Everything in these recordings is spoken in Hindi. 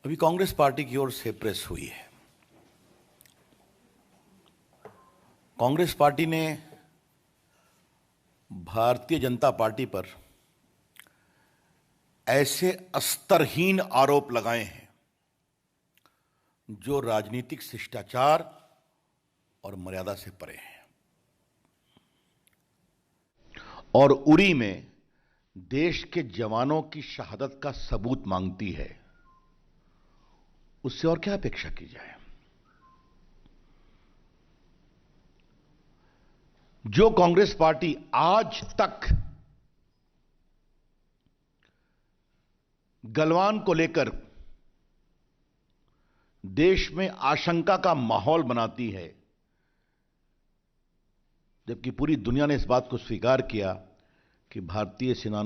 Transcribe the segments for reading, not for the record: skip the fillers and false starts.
अभी कांग्रेस पार्टी की ओर से प्रेस हुई है। कांग्रेस पार्टी ने भारतीय जनता पार्टी पर ऐसे स्तरहीन आरोप लगाए हैं जो राजनीतिक शिष्टाचार और मर्यादा से परे हैं, और उरी में देश के जवानों की शहादत का सबूत मांगती है। उससे और क्या अपेक्षा की जाए। जो कांग्रेस पार्टी आज तक गलवान को लेकर देश में आशंका का माहौल बनाती है, जबकि पूरी दुनिया ने इस बात को स्वीकार किया कि भारतीय सेनाओं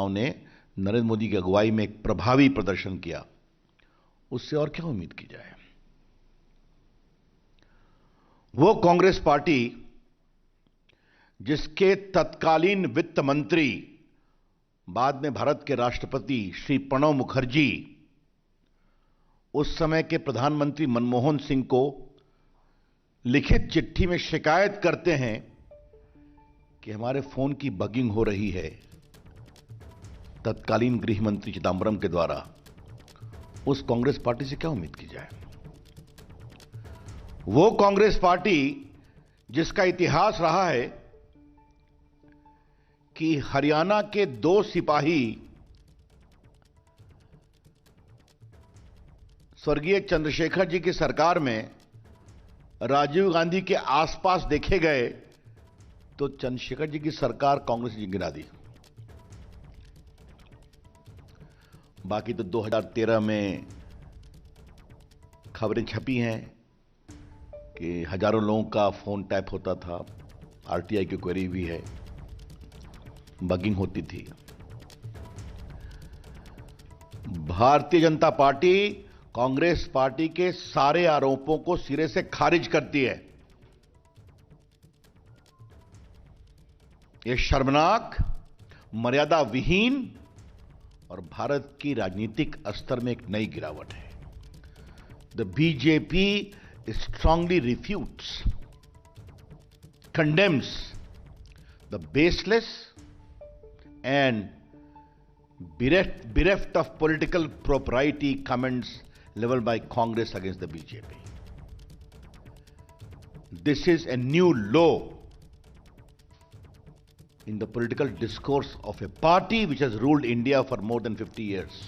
ने नरेंद्र मोदी की अगुवाई में एक प्रभावी प्रदर्शन किया, उससे और क्या उम्मीद की जाए। वो कांग्रेस पार्टी जिसके तत्कालीन वित्त मंत्री, बाद में भारत के राष्ट्रपति श्री प्रणब मुखर्जी, उस समय के प्रधानमंत्री मनमोहन सिंह को लिखित चिट्ठी में शिकायत करते हैं कि हमारे फोन की बगिंग हो रही है तत्कालीन गृह मंत्री चिदंबरम के द्वारा। उस कांग्रेस पार्टी से क्या उम्मीद की जाए। वो कांग्रेस पार्टी जिसका इतिहास रहा है कि हरियाणा के 2 सिपाही स्वर्गीय चंद्रशेखर जी की सरकार में राजीव गांधी के आसपास देखे गए तो चंद्रशेखर जी की सरकार कांग्रेस ने गिरा दी। बाकी तो 2013 में खबरें छपी हैं कि हजारों लोगों का फोन टैप होता था, आरटीआई की क्वेरी भी है, बगिंग होती थी। भारतीय जनता पार्टी कांग्रेस पार्टी के सारे आरोपों को सिरे से खारिज करती है। यह शर्मनाक, मर्यादा विहीन और भारत की राजनीतिक स्तर में एक नई गिरावट है। The BJP strongly refutes, condemns the baseless and bereft of political propriety comments leveled by Congress against the BJP. This is a new low in the political discourse of a party which has ruled India for more than 50 years.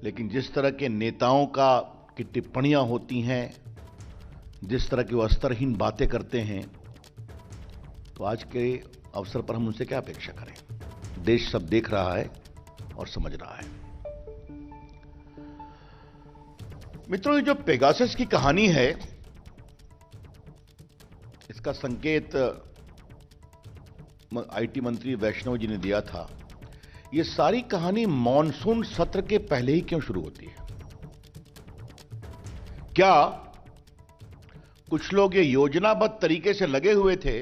लेकिन जिस तरह के नेताओं की टिप्पणियां होती हैं, जिस तरह की वो स्तरहीन बातें करते हैं, तो आज के अवसर पर हम उनसे क्या अपेक्षा करें। देश सब देख रहा है और समझ रहा है। मित्रों, ये जो पेगासस की कहानी है, इसका संकेत आईटी मंत्री वैष्णव जी ने दिया था। ये सारी कहानी मॉनसून सत्र के पहले ही क्यों शुरू होती है? क्या कुछ लोग ये योजनाबद्ध तरीके से लगे हुए थे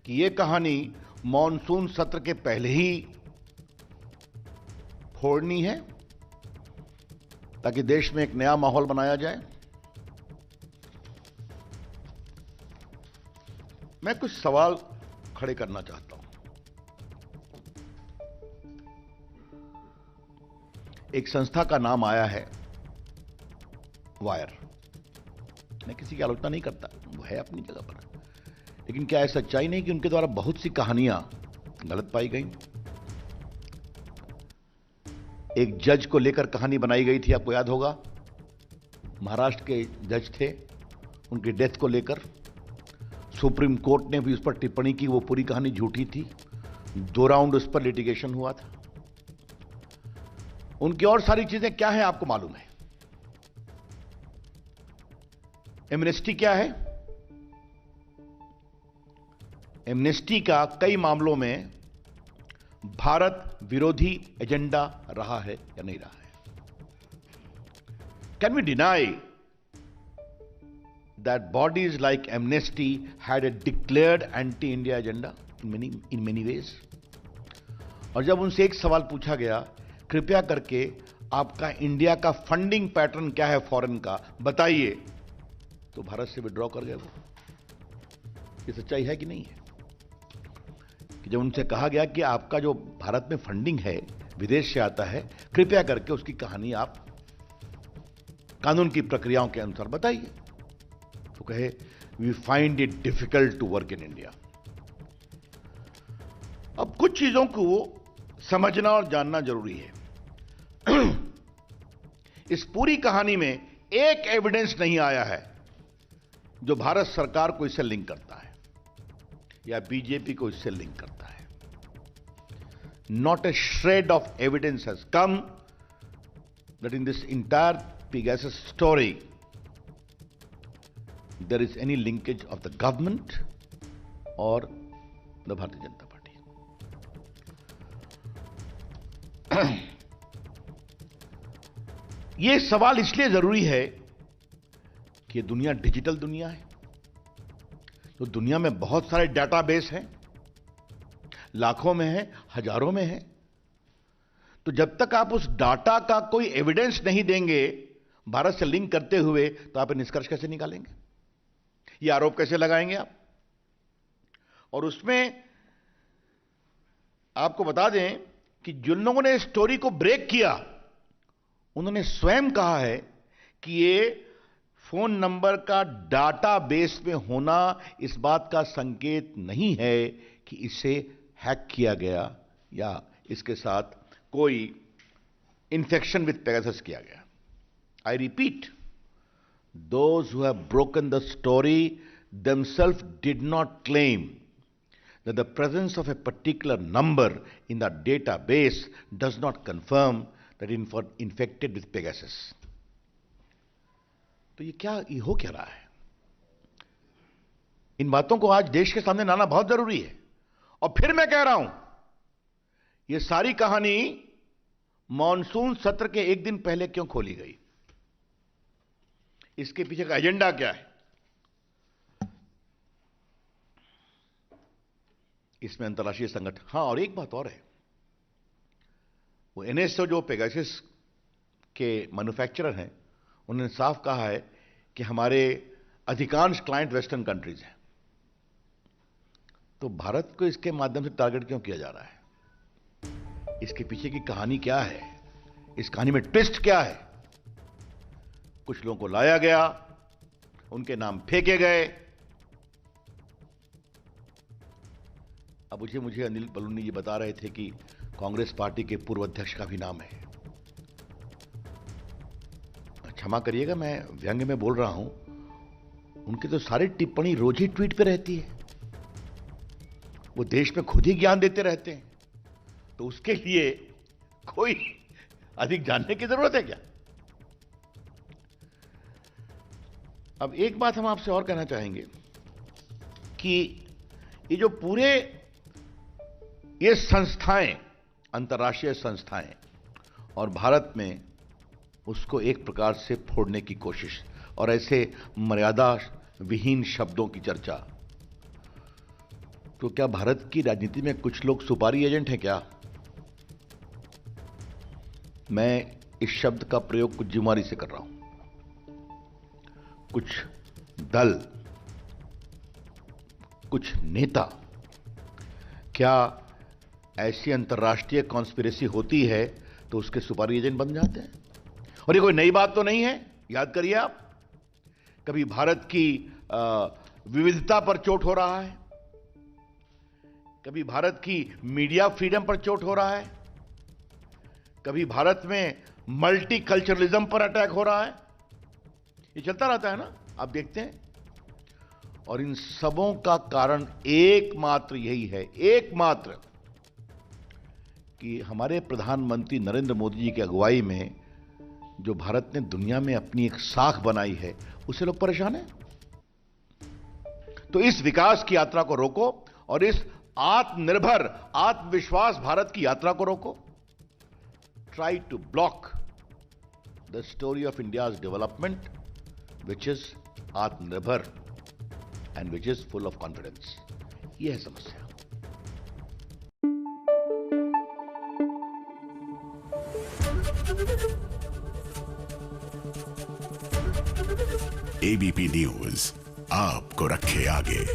कि यह कहानी मॉनसून सत्र के पहले ही फोड़नी है ताकि देश में एक नया माहौल बनाया जाए? मैं कुछ सवाल खड़े करना चाहता हूं। एक संस्था का नाम आया है वायर। मैं किसी की आलोचना नहीं करता, वो है अपनी जगह पर, लेकिन क्या ऐसा सच्चाई नहीं कि उनके द्वारा बहुत सी कहानियां गलत पाई गई? एक जज को लेकर कहानी बनाई गई थी, आपको याद होगा। महाराष्ट्र के जज थे, उनकी डेथ को लेकर सुप्रीम कोर्ट ने भी उस पर टिप्पणी की, वो पूरी कहानी झूठी थी। 2 राउंड उस पर लिटिगेशन हुआ था। उनकी और सारी चीजें क्या है आपको मालूम है। एमनेस्टी क्या है? एमनेस्टी का कई मामलों में भारत विरोधी एजेंडा रहा है या नहीं रहा है? Can we deny that bodies like Amnesty had a declared anti India agenda in many ways? और जब उनसे एक सवाल पूछा गया कृपया करके आपका इंडिया का फंडिंग पैटर्न क्या है फॉरेन का बताइए। तो भारत से विड्रॉ कर गए वो। ये सच्चाई है कि नहीं है? कि जब उनसे कहा गया कि आपका जो भारत में फंडिंग है विदेश से आता है, कृपया करके उसकी कहानी आप कानून की प्रक्रियाओं के अनुसार बताइए, तो कहे we find it difficult to work in India. अब कुछ चीजों को समझना और जानना जरूरी है। इस पूरी कहानी में एक एविडेंस नहीं आया है जो भारत सरकार को इससे लिंक करता है या बीजेपी को इससे लिंक करता है। Not a shred of evidence has come that in this entire Pegasus story there is any linkage of the government or the Bharatiya Janata Party. यह सवाल इसलिए जरूरी है कि ये दुनिया डिजिटल दुनिया है, तो दुनिया में बहुत सारे डाटाबेस हैं, लाखों में है, हजारों में है। तो जब तक आप उस डाटा का कोई एविडेंस नहीं देंगे भारत से लिंक करते हुए, तो आप निष्कर्ष कैसे निकालेंगे? ये आरोप कैसे लगाएंगे आप? और उसमें आपको बता दें कि जिन लोगों ने स्टोरी को ब्रेक किया उन्होंने स्वयं कहा है कि ये फोन नंबर का डाटा बेस में होना इस बात का संकेत नहीं है कि इसे हैक किया गया या इसके साथ कोई इंफेक्शन विथ पेगासस किया गया। I repeat, those who have broken the story themselves did not claim that the presence of a particular number in the database does not confirm that infected with Pegasus. तो ये हो क्या रहा है? इन बातों को आज देश के सामने लाना बहुत जरूरी है। और फिर मैं कह रहा हूं, ये सारी कहानी मॉनसून सत्र के एक दिन पहले क्यों खोली गई? इसके पीछे का एजेंडा क्या है? इसमें अंतर्राष्ट्रीय संगठन, हां, और एक बात और है, वो एनएसओ जो पेगासस के मैन्युफैक्चरर हैं, उन्होंने साफ कहा है कि हमारे अधिकांश क्लाइंट वेस्टर्न कंट्रीज हैं। तो भारत को इसके माध्यम से टारगेट क्यों किया जा रहा है? इसके पीछे की कहानी क्या है? इस कहानी में ट्विस्ट क्या है? कुछ लोगों को लाया गया, उनके नाम फेंके गए। अब मुझे अनिल बलूनी जी बता रहे थे कि कांग्रेस पार्टी के पूर्व अध्यक्ष का भी नाम है। क्षमा करिएगा, मैं व्यंग्य में बोल रहा हूं, उनकी तो सारी टिप्पणी रोज ही ट्वीट पे रहती है। वो देश में खुद ही ज्ञान देते रहते हैं, तो उसके लिए कोई अधिक जानने की जरूरत है क्या? अब एक बात हम आपसे और कहना चाहेंगे कि ये जो पूरे ये संस्थाएं, अंतर्राष्ट्रीय संस्थाएं, और भारत में उसको एक प्रकार से फोड़ने की कोशिश और ऐसे मर्यादा विहीन शब्दों की चर्चा, तो क्या भारत की राजनीति में कुछ लोग सुपारी एजेंट हैं क्या? मैं इस शब्द का प्रयोग कुछ जिम्मेदारी से कर रहा हूं। कुछ दल, कुछ नेता, क्या ऐसी अंतर्राष्ट्रीय कॉन्स्पिरेसी होती है तो उसके सुपारी एजेंट बन जाते हैं? और ये कोई नई बात तो नहीं है। याद करिए आप, कभी भारत की विविधता पर चोट हो रहा है, कभी भारत की मीडिया फ्रीडम पर चोट हो रहा है, कभी भारत में मल्टी कल्चरलिज्म पर अटैक हो रहा है। ये चलता रहता है ना, आप देखते हैं। और इन सबों का कारण एकमात्र यही है, एकमात्र, कि हमारे प्रधानमंत्री नरेंद्र मोदी जी की अगुवाई में जो भारत ने दुनिया में अपनी एक साख बनाई है, उससे लोग परेशान हैं। तो इस विकास की यात्रा को रोको और इस आत्मनिर्भर, आत्मविश्वास भारत की यात्रा को रोको। Try to block the story of India's development, which is आत्मनिर्भर and which is full of confidence। यह है समस्या। एबीपी न्यूज आपको रखे आगे।